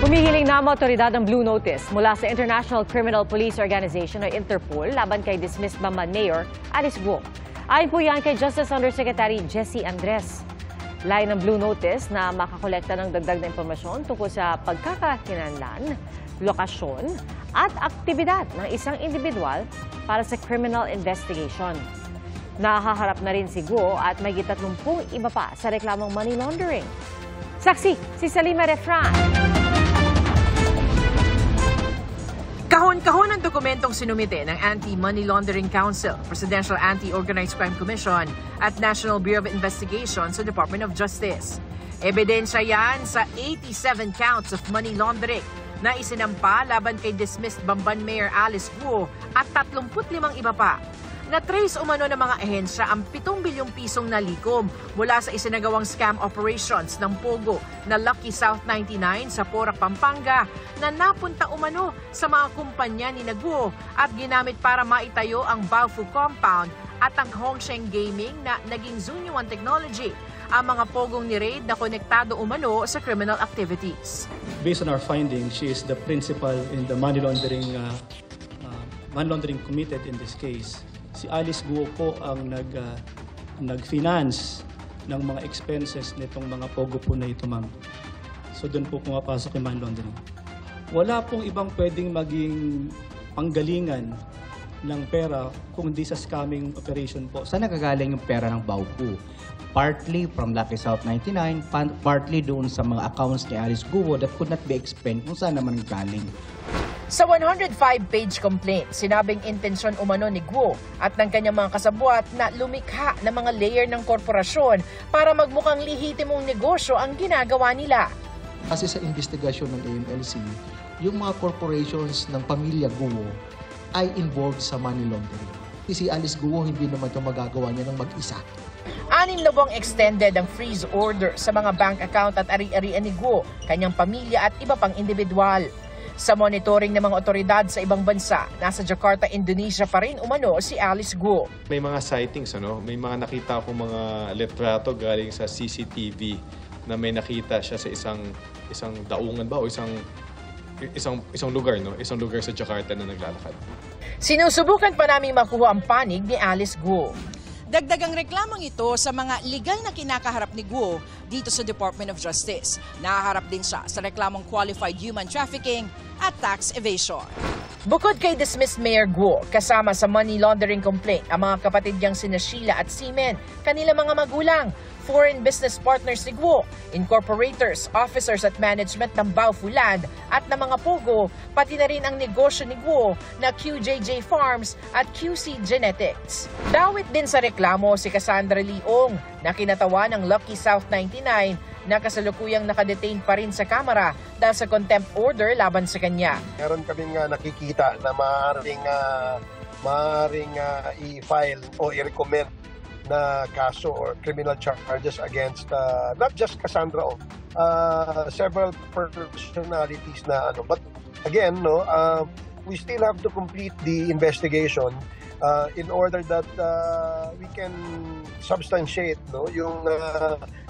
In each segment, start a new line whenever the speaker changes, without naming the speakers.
Humihiling na ang otoridad ng Blue Notice mula sa International Criminal Police Organization o Interpol laban kay dismissed Bamban Mayor Alice Guo. Ayon po yan kay Justice Undersecretary Jessie Andres. Layo ng Blue Notice na makakolekta ng dagdag na impormasyon tungkol sa pagkakakinlanlan, lokasyon at aktibidad ng isang individual para sa criminal investigation. Nakaharap na rin si Guo at may 30 iba pa sa reklamong money laundering. Saksi, si Salima Refran.
Kahon-kahon ang dokumentong sinumite ng Anti-Money Laundering Council, Presidential Anti-Organized Crime Commission at National Bureau of Investigation sa Department of Justice. Ebidensya yan sa 87 counts of money laundering na isinampa laban kay dismissed Bamban Mayor Alice Guo at 35 iba pa. Na-trace umano ng mga ehensya ang 7 bilyong pisong nalikom mula sa isinagawang scam operations ng Pogo na Lucky South 99 sa Porac, Pampanga na napunta umano sa mga kumpanya ni Guo at ginamit para maitayo ang Baofu Compound at ang Hongsheng Gaming na naging Zunyuan Technology. Ang mga pogong ni Raid na konektado umano sa criminal activities.
Based on our findings, she is the principal in the money laundering committed in this case. Si Alice Guo po ang nag-finance ng mga expenses nitong mga pogo po na ito, ma'am. So doon po pumapasok yung money laundering. Wala pong ibang pwedeng maging panggalingan ng pera kung di sa scamming operation po.
Saan nagagaling yung pera ng Baofu? Partly from Lucky South 99, partly doon sa mga accounts ni Alice Guo that could not be explained kung saan naman galing.
Sa 105-page complaint, sinabing intensyon umano ni Guo at ng kanyang mga kasabwat na lumikha ng mga layer ng korporasyon para magmukhang lehitimong negosyo ang ginagawa nila.
Kasi sa investigasyon ng AMLC, yung mga corporations ng pamilya Guo ay involved sa money laundering. Si Alice Guo hindi naman ito magagawa niya ng mag-isa.
6 na buwang extended ang freeze order sa mga bank account at ari-arian ni Guo, kanyang pamilya at iba pang individual. Sa monitoring ng mga otoridad sa ibang bansa, nasa Jakarta, Indonesia pa rin umano si Alice Guo.
May mga sightings, may mga nakita akong mga litrato galing sa CCTV na may nakita siya sa isang daungan ba o isang lugar, isang lugar sa Jakarta na naglalakad.
Sinusubukan pa namin makuha ang panig ni Alice Guo.
Dagdag ang reklamong ito sa mga legal na kinakaharap ni Guo dito sa Department of Justice. Nakaharap din siya sa reklamong qualified human trafficking at tax evasion.
Bukod kay dismissed Mayor Guo, kasama sa money laundering complaint ang mga kapatid niyang sina Sheila at Seamen, kanilang mga magulang, foreign business partners ni Guo, incorporators, officers at management ng Baofu Land at ng mga Pogo, pati na rin ang negosyo ni Guo na QJJ Farms at QC Genetics. Dawit din sa reklamo si Cassandra Leong na kinatawa ng Lucky South 99 na kasalukuyang nakadetain pa rin sa kamera dahil sa contempt order laban sa kanya.
Meron kaming nakikita na maaaring i-file o i-recommend na kaso or criminal charges against not just Cassandra, several personalities na but again we still have to complete the investigation in order that we can substantiate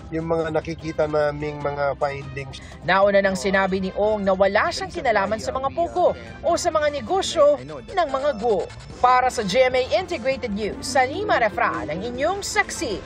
yung mga nakikita naming mga findings.
Nauna nang sinabi ni Ong na wala siyang kinalaman sa mga Pogo o sa mga negosyo ng mga Guo. Para sa GMA Integrated News, Salima Refran ang inyong saksi.